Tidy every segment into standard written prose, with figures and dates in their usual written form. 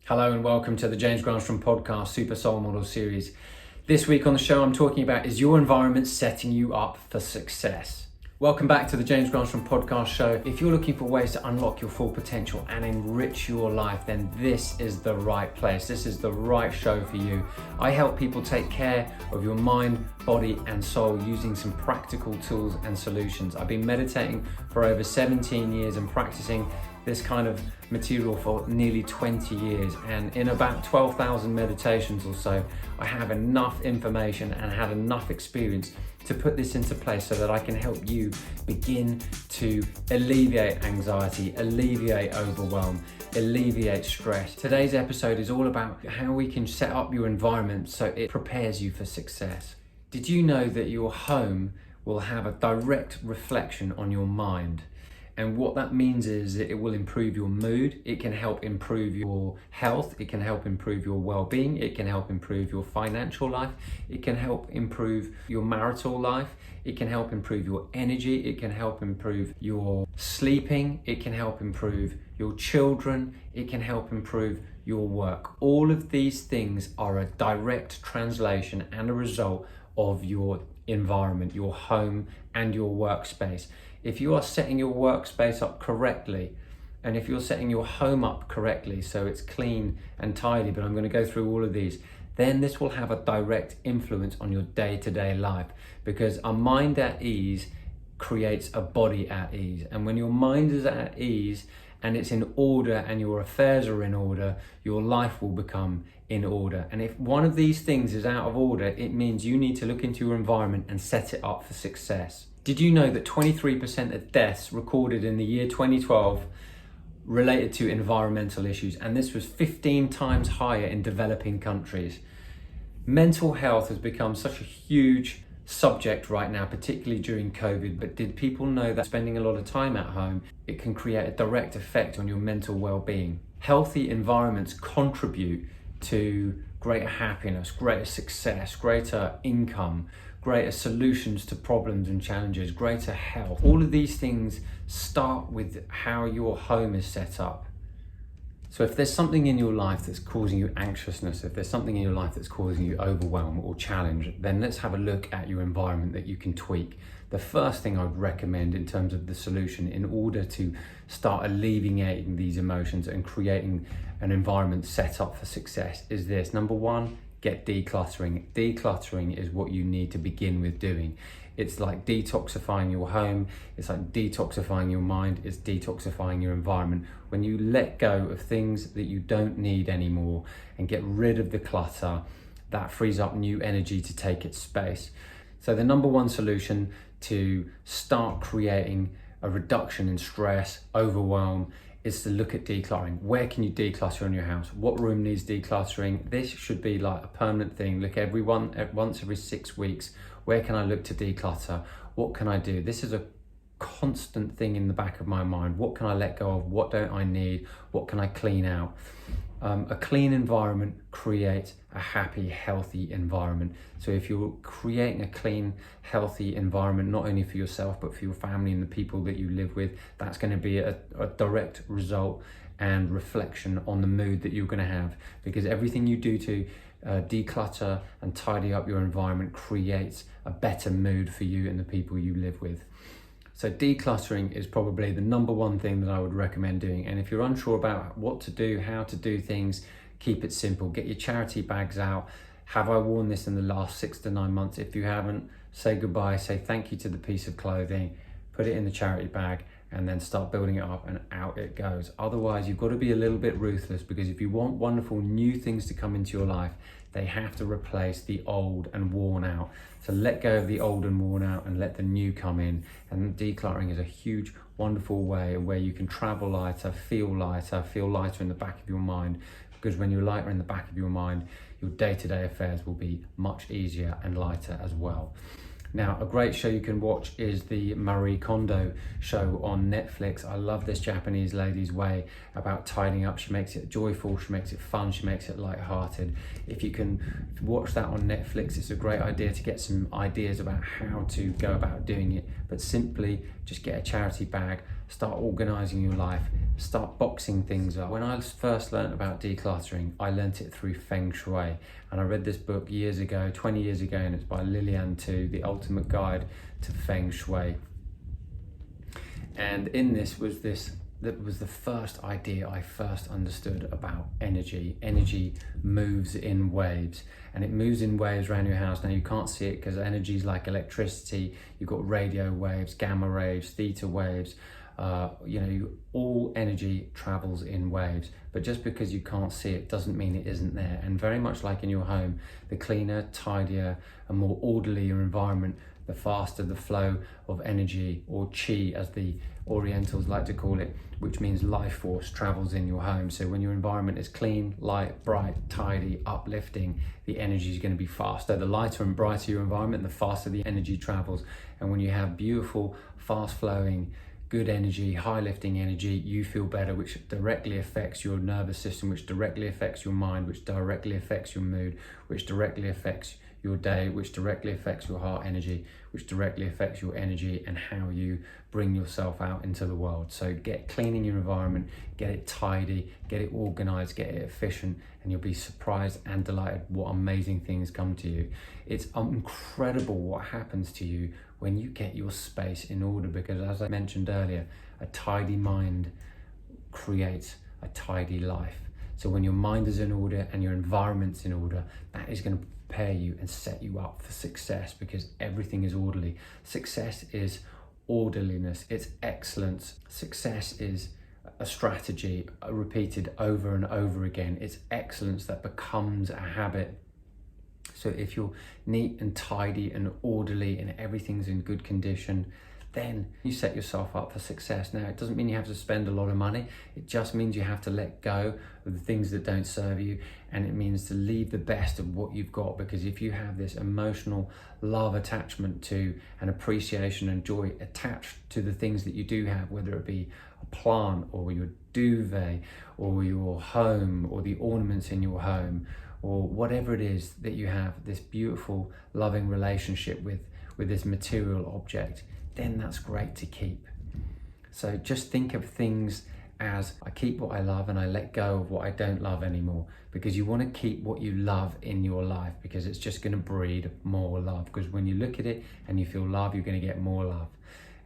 Hello and welcome to the James Granström podcast Super Soul Model series. This week on the show I'm talking about, is your environment setting you up for success? Welcome back to the James Granström podcast show. If you're looking for ways to unlock your full potential and enrich your life, then this is the right place. This is the right show for you. I help people take care of your mind, body and soul using some practical tools and solutions. I've been meditating for over 17 years and practicing this kind of material for nearly 20 years, and in about 12,000 meditations or so, I have enough information and had enough experience to put this into place so that I can help you begin to alleviate anxiety, alleviate overwhelm, alleviate stress. Today's episode is all about how we can set up your environment so it prepares you for success. Did you know that your home will have a direct reflection on your mind? And what that means is that it will improve your mood, it can help improve your health, it can help improve your well-being, it can help improve your financial life, it can help improve your marital life, it can help improve your energy, it can help improve your sleeping, it can help improve your children, it can help improve your work. All of these things are a direct translation and a result of your environment, your home and your workspace. If you are setting your workspace up correctly, and if you're setting your home up correctly so it's clean and tidy, but I'm going to go through all of these, then this will have a direct influence on your day-to-day life, because a mind at ease creates a body at ease. And when your mind is at ease and it's in order and your affairs are in order, your life will become in order. And if one of these things is out of order, it means you need to look into your environment and set it up for success. Did you know that 23% of deaths recorded in the year 2012 related to environmental issues, and this was 15 times higher in developing countries? Mental health has become such a huge subject right now, particularly during COVID, but did people know that spending a lot of time at home, it can create a direct effect on your mental well-being? Healthy environments contribute to greater happiness, greater success, greater income, greater solutions to problems and challenges, greater health. All of these things start with how your home is set up. So if there's something in your life that's causing you anxiousness, if there's something in your life that's causing you overwhelm or challenge, then let's have a look at your environment that you can tweak. The first thing I'd recommend in terms of the solution in order to start alleviating these emotions and creating an environment set up for success is this. Number one, get decluttering. Decluttering is what you need to begin with doing. It's like detoxifying your home, it's like detoxifying your mind, it's detoxifying your environment. When you let go of things that you don't need anymore and get rid of the clutter, that frees up new energy to take its space. So the number one solution to start creating a reduction in stress, overwhelm, is to look at decluttering. Where can you declutter in your house? What room needs decluttering? This should be like a permanent thing. Look, once every 6 weeks, where can I look to declutter? What can I do? This is a constant thing in the back of my mind. What can I let go of? What don't I need? What can I clean out? A clean environment creates a happy, healthy environment. So if you're creating a clean, healthy environment, not only for yourself, but for your family and the people that you live with, that's going to be a direct result and reflection on the mood that you're going to have, because everything you do to declutter and tidy up your environment creates a better mood for you and the people you live with. So decluttering is probably the number one thing that I would recommend doing. And if you're unsure about what to do, how to do things, keep it simple. Get your charity bags out. Have I worn this in the last 6 to 9 months? If you haven't, say goodbye, say thank you to the piece of clothing, put it in the charity bag, and then start building it up, and out it goes. Otherwise, you've got to be a little bit ruthless, because if you want wonderful new things to come into your life, they have to replace the old and worn out. So let go of the old and worn out and let the new come in. And decluttering is a huge, wonderful way where you can travel lighter, feel lighter in the back of your mind. Because when you're lighter in the back of your mind, your day-to-day affairs will be much easier and lighter as well. Now, a great show you can watch is the Marie Kondo show on Netflix. I love this Japanese lady's way about tidying up. She makes it joyful, she makes it fun, she makes it lighthearted. If you can watch that on Netflix, it's a great idea to get some ideas about how to go about doing it. But simply just get a charity bag, start organizing your life, start boxing things up. When I first learned about decluttering, I learnt it through Feng Shui. And I read this book years ago, 20 years ago, and it's by Lilian Tu, The Ultimate Guide to Feng Shui. And in this was that was the first idea I first understood about energy. Energy moves in waves, and it moves in waves around your house. Now you can't see it because energy is like electricity. You've got radio waves, gamma waves, theta waves. All energy travels in waves, but just because you can't see it doesn't mean it isn't there. And very much like in your home, the cleaner, tidier, and more orderly your environment, the faster the flow of energy, or Qi as the Orientals like to call it, which means life force, travels in your home. So when your environment is clean, light, bright, tidy, uplifting, the energy is going to be faster. The lighter and brighter your environment, the faster the energy travels. And when you have beautiful, fast flowing, good energy, high lifting energy, you feel better, which directly affects your nervous system, which directly affects your mind, which directly affects your mood, which directly affects your day, which directly affects your heart energy, which directly affects your energy and how you bring yourself out into the world. So get cleaning your environment, get it tidy, get it organized, get it efficient, and you'll be surprised and delighted what amazing things come to you. It's incredible what happens to you when you get your space in order, because as I mentioned earlier, a tidy mind creates a tidy life. So when your mind is in order and your environment's in order, that is going to prepare you and set you up for success, because everything is orderly. Success is orderliness, it's excellence. Success is a strategy repeated over and over again. It's excellence that becomes a habit. So if you're neat and tidy and orderly and everything's in good condition, then you set yourself up for success. Now, it doesn't mean you have to spend a lot of money. It just means you have to let go of the things that don't serve you. And it means to leave the best of what you've got, because if you have this emotional love attachment to and appreciation and joy attached to the things that you do have, whether it be a plant or your duvet or your home or the ornaments in your home, or whatever it is that you have, this beautiful loving relationship with this material object, then that's great to keep. So just think of things as, I keep what I love and I let go of what I don't love anymore, because you want to keep what you love in your life, because it's just going to breed more love. Because when you look at it and you feel love, you're going to get more love.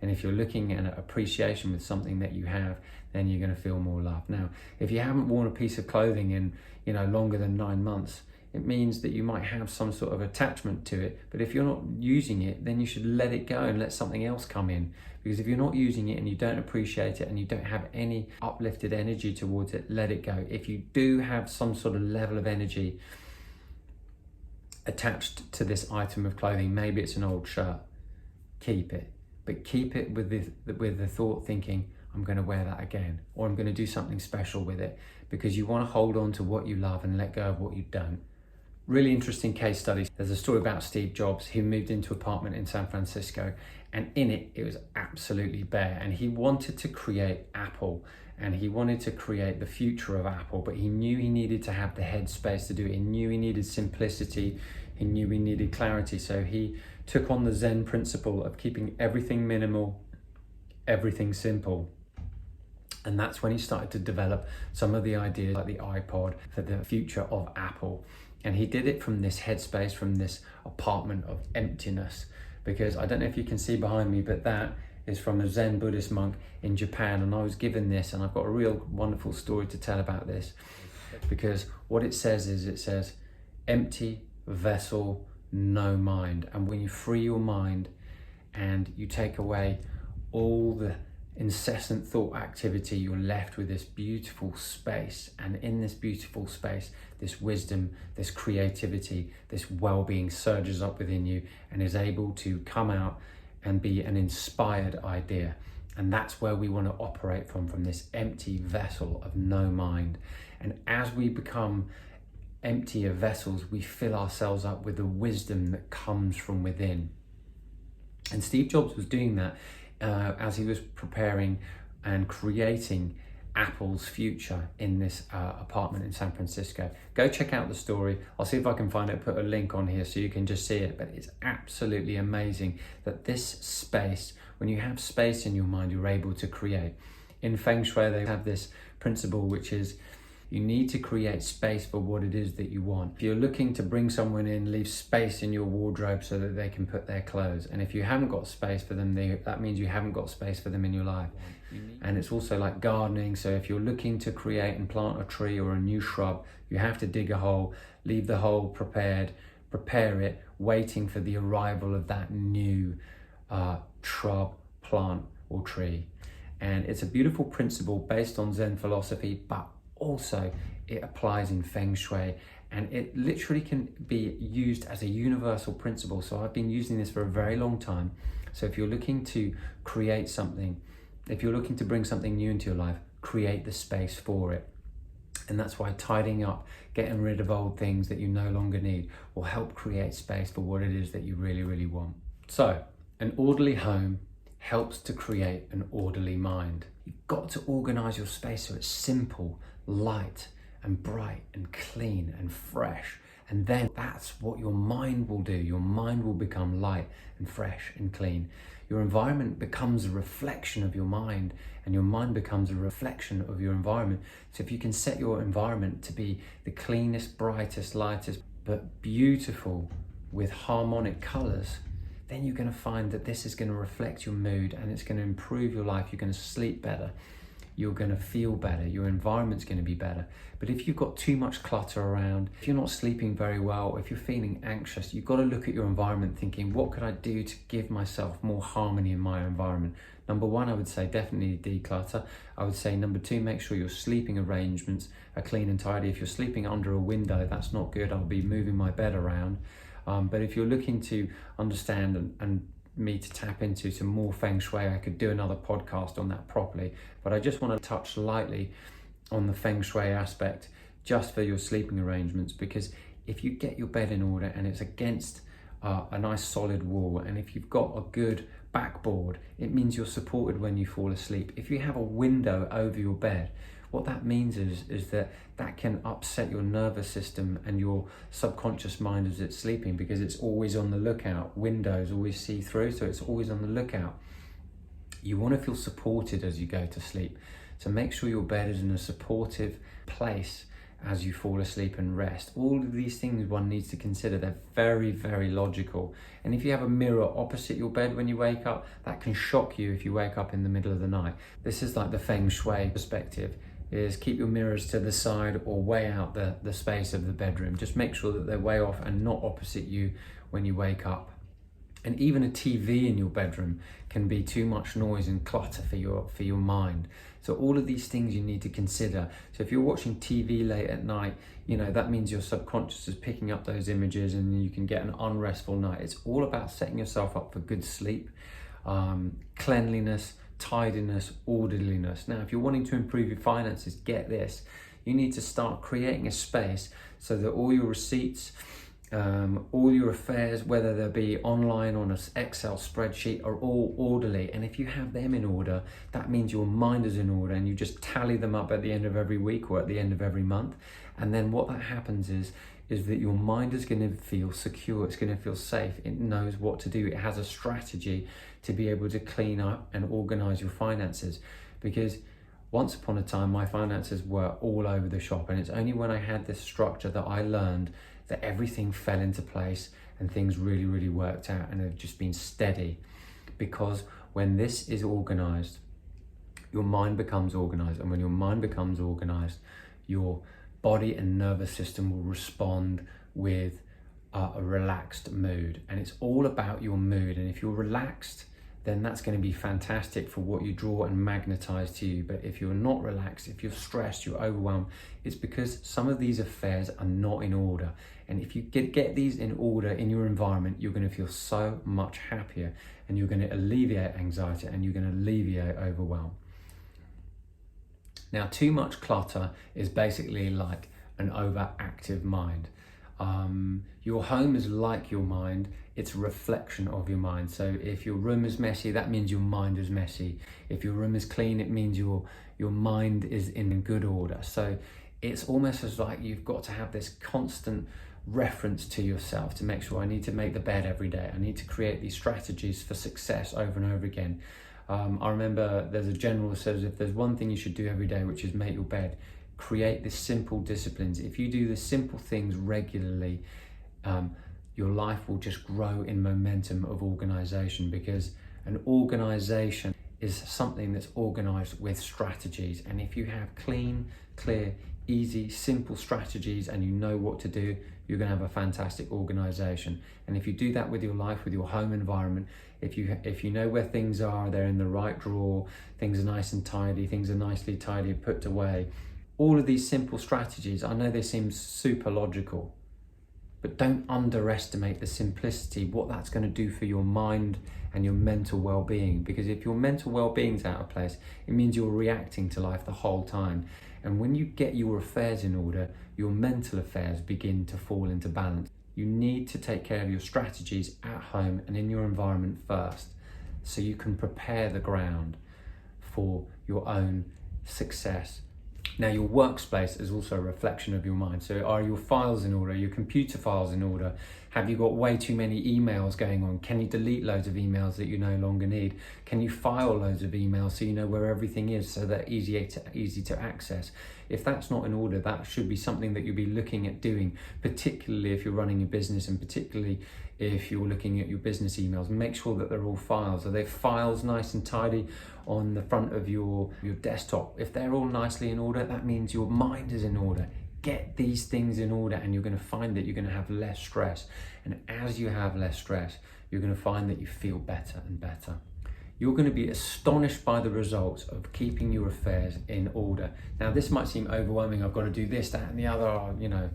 And if you're looking at appreciation with something that you have, then you're going to feel more love. Now, if you haven't worn a piece of clothing in longer than 9 months, it means that you might have some sort of attachment to it. But if you're not using it, then you should let it go and let something else come in. Because if you're not using it and you don't appreciate it and you don't have any uplifted energy towards it, let it go. If you do have some sort of level of energy attached to this item of clothing, maybe it's an old shirt, keep it. But keep it with the thought thinking, I'm going to wear that again, or I'm going to do something special with it, because you want to hold on to what you love and let go of what you don't. Really interesting case studies. There's a story about Steve Jobs. He moved into an apartment in San Francisco, and in it was absolutely bare. And he wanted to create Apple, and he wanted to create the future of Apple, but he knew he needed to have the headspace to do it. He knew he needed simplicity. He knew he needed clarity. So he took on the Zen principle of keeping everything minimal, everything simple. And that's when he started to develop some of the ideas like the iPod for the future of Apple. And he did it from this headspace, from this apartment of emptiness. Because I don't know if you can see behind me, but that is from a Zen Buddhist monk in Japan. And I was given this, and I've got a real wonderful story to tell about this. Because what it says is, it says, empty vessel, no mind. And when you free your mind and you take away all the incessant thought activity, you're left with this beautiful space. And in this beautiful space, this wisdom, this creativity, this well-being surges up within you and is able to come out and be an inspired idea. And that's where we want to operate from this empty vessel of no mind. And as we become emptier vessels, we fill ourselves up with the wisdom that comes from within. And Steve Jobs was doing that as he was preparing and creating Apple's future in this apartment in San Francisco. Go check out the story. I'll see if I can find it, put a link on here so you can just see it. But it's absolutely amazing that this space, when you have space in your mind, you're able to create. In Feng Shui, they have this principle, which is you need to create space for what it is that you want. If you're looking to bring someone in, leave space in your wardrobe so that they can put their clothes. And if you haven't got space for them, that means you haven't got space for them in your life. And it's also like gardening. So if you're looking to create and plant a tree or a new shrub, you have to dig a hole, leave the hole prepared, prepare it, waiting for the arrival of that new shrub, plant or tree. And it's a beautiful principle based on Zen philosophy, but also it applies in Feng Shui, and it literally can be used as a universal principle. So I've been using this for a very long time. So if you're looking to create something, if you're looking to bring something new into your life, create the space for it. And that's why tidying up, getting rid of old things that you no longer need, will help create space for what it is that you really, really want. So an orderly home helps to create an orderly mind. You've got to organize your space so it's simple, light and bright and clean and fresh. And then that's what your mind will do. Your mind will become light and fresh and clean. Your environment becomes a reflection of your mind, and your mind becomes a reflection of your environment. So if you can set your environment to be the cleanest, brightest, lightest, but beautiful with harmonic colors, then you're going to find that this is going to reflect your mood, and it's going to improve your life. You're going to sleep better. You're going to feel better. Your environment's going to be better. But if you've got too much clutter around, if you're not sleeping very well, if you're feeling anxious, you've got to look at your environment thinking, what could I do to give myself more harmony in my environment? Number one, I would say definitely declutter. I would say number two, make sure your sleeping arrangements are clean and tidy. If you're sleeping under a window, that's not good. I'll be moving my bed around. But if you're looking to understand and me to tap into some more Feng Shui, I could do another podcast on that properly. But I just want to touch lightly on the Feng Shui aspect just for your sleeping arrangements, because if you get your bed in order and it's against a nice solid wall, and if you've got a good backboard, it means you're supported when you fall asleep. If you have a window over your bed, what that means is that can upset your nervous system and your subconscious mind as it's sleeping, because it's always on the lookout. Windows always see through, so it's always on the lookout. You want to feel supported as you go to sleep. So make sure your bed is in a supportive place as you fall asleep and rest. All of these things one needs to consider. They're very, very logical. And if you have a mirror opposite your bed when you wake up, that can shock you if you wake up in the middle of the night. This is like the Feng Shui perspective, is keep your mirrors to the side or way out the space of the bedroom. Just make sure that they're way off and not opposite you when you wake up. And even a TV in your bedroom can be too much noise and clutter for your mind. So all of these things you need to consider. So if you're watching TV late at night, that means your subconscious is picking up those images and you can get an unrestful night. It's all about setting yourself up for good sleep, cleanliness, tidiness, orderliness. Now, if you're wanting to improve your finances, get this. You need to start creating a space so that all your receipts, all your affairs, whether they be online on an Excel spreadsheet, are all orderly. And if you have them in order, that means your mind is in order, and you just tally them up at the end of every week or at the end of every month. And then what that happens is that your mind is going to feel secure. It's going to feel safe. It knows what to do. It has a strategy to be able to clean up and organize your finances. Because once upon a time, my finances were all over the shop. And it's only when I had this structure that I learned that everything fell into place and things really, really worked out, and have just been steady. Because when this is organized, your mind becomes organized. And when your mind becomes organized, your body and nervous system will respond with a relaxed mood. And it's all about your mood. And if you're relaxed, then that's going to be fantastic for what you draw and magnetize to you. But if you're not relaxed, if you're stressed, you're overwhelmed, it's because some of these affairs are not in order. And if you get these in order in your environment, you're going to feel so much happier, and you're going to alleviate anxiety, and you're going to alleviate overwhelm. Now, too much clutter is basically like an overactive mind. Your home is like your mind. It's a reflection of your mind. So if your room is messy, that means your mind is messy. If your room is clean, it means your mind is in good order. So it's almost as like you've got to have this constant reference to yourself to make sure I need to make the bed every day. I need to create these strategies for success over and over again. I remember there's a general who says if there's one thing you should do every day, which is make your bed, create this simple disciplines. If you do the simple things regularly, your life will just grow in momentum of organization, because an organization is something that's organized with strategies. And if you have clean, clear, easy, simple strategies and you know what to do, you're going to have a fantastic organization. And if you do that with your life, with your home environment, if you know where things are, they're in the right drawer, things are nice and tidy, things are nicely tidy, put away. All of these simple strategies, I know they seem super logical, but don't underestimate the simplicity, what that's going to do for your mind and your mental well-being. Because if your mental well-being's out of place, it means you're reacting to life the whole time. And when you get your affairs in order, your mental affairs begin to fall into balance. You need to take care of your strategies at home and in your environment first, so you can prepare the ground for your own success. Now, your workspace is also a reflection of your mind. So are your files in order? Are your computer files in order? Have you got way too many emails going on? Can you delete loads of emails that you no longer need? Can you file loads of emails so you know where everything is, so they're easy to access? If that's not in order, that should be something that you'll be looking at doing, particularly if you're running a business, and particularly if you're looking at your business emails. Make sure that they're all files. Are they files nice and tidy on the front of your desktop? If they're all nicely in order, that means your mind is in order. Get these things in order and you're going to find that you're going to have less stress. And as you have less stress, you're going to find that you feel better and better. You're going to be astonished by the results of keeping your affairs in order. Now, this might seem overwhelming. I've got to do this, that, and the other,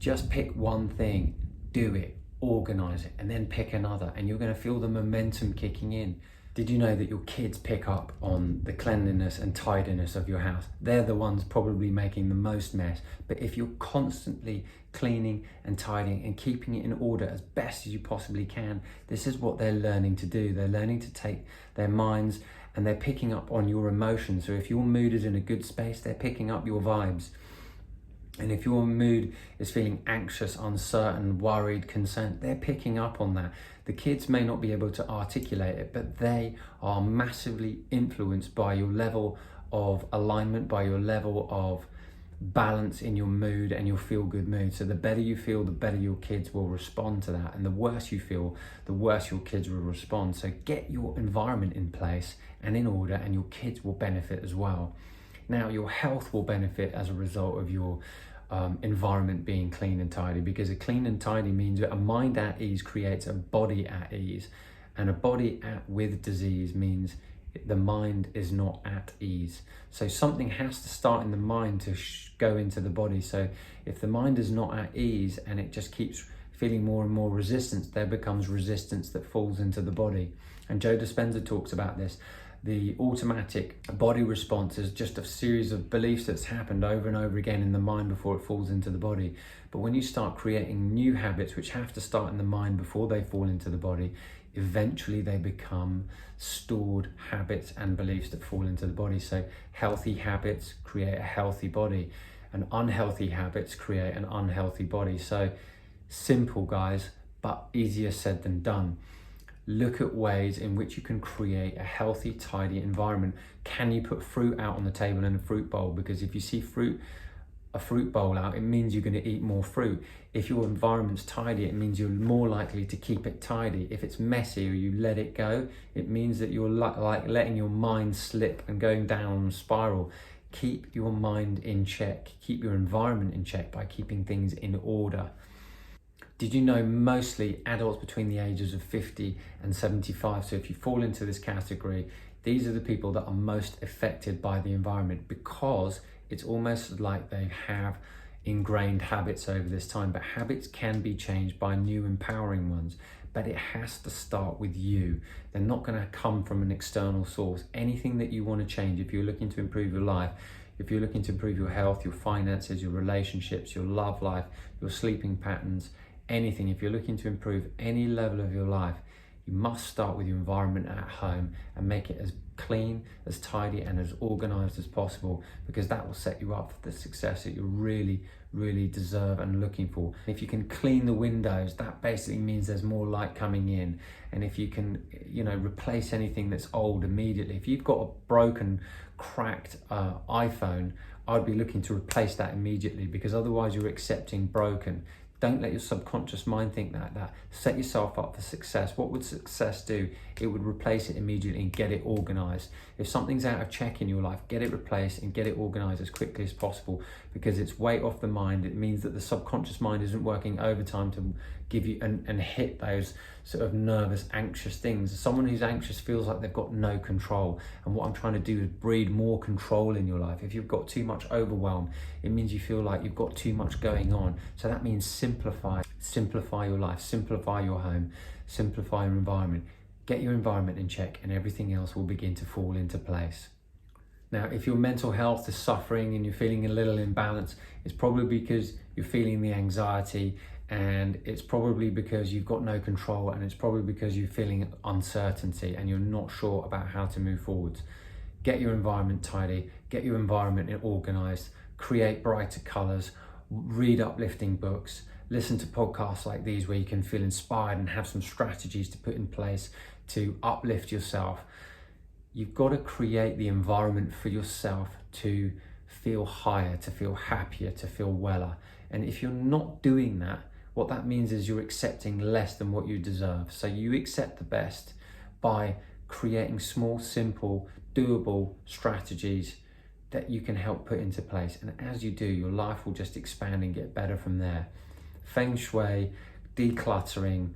just pick one thing, do it, organize it, and then pick another, and you're going to feel the momentum kicking in. Did you know that your kids pick up on the cleanliness and tidiness of your house? They're the ones probably making the most mess. But if you're constantly cleaning and tidying and keeping it in order as best as you possibly can, this is what they're learning to do. They're learning to take their minds and they're picking up on your emotions. So if your mood is in a good space, they're picking up your vibes. And if your mood is feeling anxious, uncertain, worried, concerned, they're picking up on that. The kids may not be able to articulate it, but they are massively influenced by your level of alignment, by your level of balance in your mood and your feel-good mood. So the better you feel, the better your kids will respond to that. And the worse you feel, the worse your kids will respond. So get your environment in place and in order, and your kids will benefit as well. Now, your health will benefit as a result of your environment being clean and tidy, because a clean and tidy means that a mind at ease creates a body at ease, and a body with disease means the mind is not at ease. So something has to start in the mind to go into the body. So if the mind is not at ease and it just keeps feeling more and more resistance, there becomes resistance that falls into the body. And Joe Dispenza talks about this. The automatic body response is just a series of beliefs that's happened over and over again in the mind before it falls into the body. But when you start creating new habits, which have to start in the mind before they fall into the body, eventually they become stored habits and beliefs that fall into the body. So healthy habits create a healthy body, and unhealthy habits create an unhealthy body. So simple, guys, but easier said than done. Look at ways in which you can create a healthy, tidy environment. Can you put fruit out on the table in a fruit bowl? Because if you see a fruit bowl out, it means you're going to eat more fruit. If your environment's tidy, it means you're more likely to keep it tidy. If it's messy or you let it go, it means that you're like letting your mind slip and going down a spiral. Keep your mind in check. Keep your environment in check by keeping things in order. Did you know mostly adults between the ages of 50 and 75? So if you fall into this category, these are the people that are most affected by the environment, because it's almost like they have ingrained habits over this time. But habits can be changed by new empowering ones, but it has to start with you. They're not going to come from an external source. Anything that you want to change, if you're looking to improve your life, if you're looking to improve your health, your finances, your relationships, your love life, your sleeping patterns, anything, if you're looking to improve any level of your life, you must start with your environment at home and make it as clean, as tidy and as organized as possible, because that will set you up for the success that you really deserve and looking for. If you can clean the windows, that basically means there's more light coming in. And if you can, replace anything that's old immediately. If you've got a broken, cracked iPhone, I'd be looking to replace that immediately, because otherwise you're accepting broken. Don't let your subconscious mind think that. Set yourself up for success. What would success do? It would replace it immediately and get it organized. If something's out of check in your life, get it replaced and get it organized as quickly as possible, because it's weight off the mind. It means that the subconscious mind isn't working overtime to give you and hit those sort of nervous, anxious things. Someone who's anxious feels like they've got no control. And what I'm trying to do is breed more control in your life. If you've got too much overwhelm, it means you feel like you've got too much going on. So that means simplify your life, simplify your home, simplify your environment. Get your environment in check and everything else will begin to fall into place. Now, if your mental health is suffering and you're feeling a little imbalanced, it's probably because you're feeling the anxiety, and it's probably because you've got no control, and it's probably because you're feeling uncertainty and you're not sure about how to move forwards. Get your environment tidy, get your environment organized, create brighter colors, read uplifting books, listen to podcasts like these where you can feel inspired and have some strategies to put in place to uplift yourself. You've got to create the environment for yourself to feel higher, to feel happier, to feel weller. And if you're not doing that, what that means is you're accepting less than what you deserve. So you accept the best by creating small, simple, doable strategies that you can help put into place. And as you do, your life will just expand and get better from there. Feng Shui, decluttering,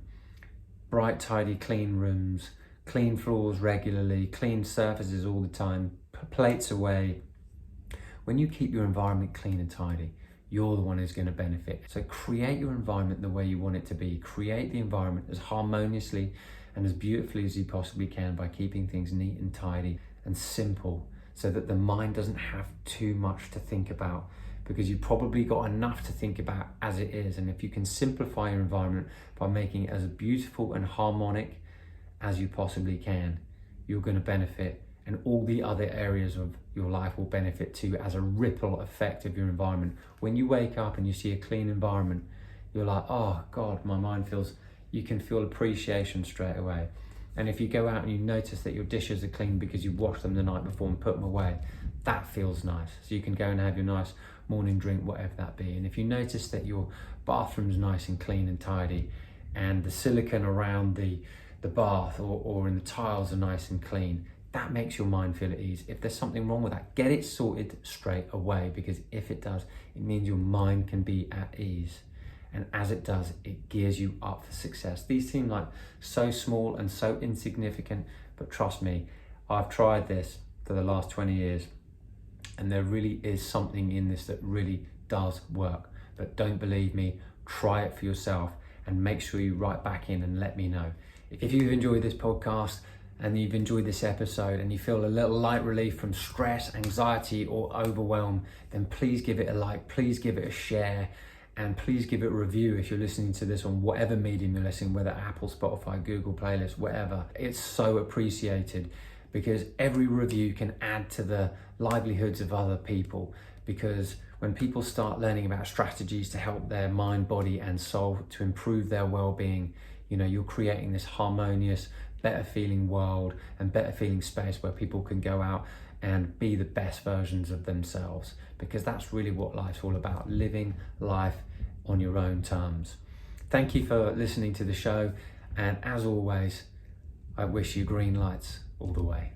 bright, tidy, clean rooms, clean floors regularly, clean surfaces all the time, plates away. When you keep your environment clean and tidy, you're the one who's going to benefit. So create your environment the way you want it to be. Create the environment as harmoniously and as beautifully as you possibly can by keeping things neat and tidy and simple, so that the mind doesn't have too much to think about, because you've probably got enough to think about as it is. And if you can simplify your environment by making it as beautiful and harmonic as you possibly can, you're going to benefit, and all the other areas of your life will benefit too, as a ripple effect of your environment. When you wake up and you see a clean environment, you're like, oh God, my mind feels, you can feel appreciation straight away. And if you go out and you notice that your dishes are clean because you washed them the night before and put them away, that feels nice. So you can go and have your nice morning drink, whatever that be. And if you notice that your bathroom's nice and clean and tidy, and the silicone around the bath or in the tiles are nice and clean, that makes your mind feel at ease. If there's something wrong with that, get it sorted straight away, because if it does, it means your mind can be at ease. And as it does, it gears you up for success. These seem like so small and so insignificant, but trust me, I've tried this for the last 20 years, and there really is something in this that really does work. But don't believe me, try it for yourself, and make sure you write back in and let me know. If you've enjoyed this podcast and you've enjoyed this episode and you feel a little light relief from stress, anxiety, or overwhelm, then please give it a like, please give it a share, and please give it a review if you're listening to this on whatever medium you're listening, whether Apple, Spotify, Google Playlist, whatever. It's so appreciated, because every review can add to the livelihoods of other people. Because when people start learning about strategies to help their mind, body, and soul to improve their well-being, you're creating this harmonious, better feeling world and better feeling space where people can go out and be the best versions of themselves, because that's really what life's all about, living life on your own terms. Thank you for listening to the show, and as always, I wish you green lights all the way.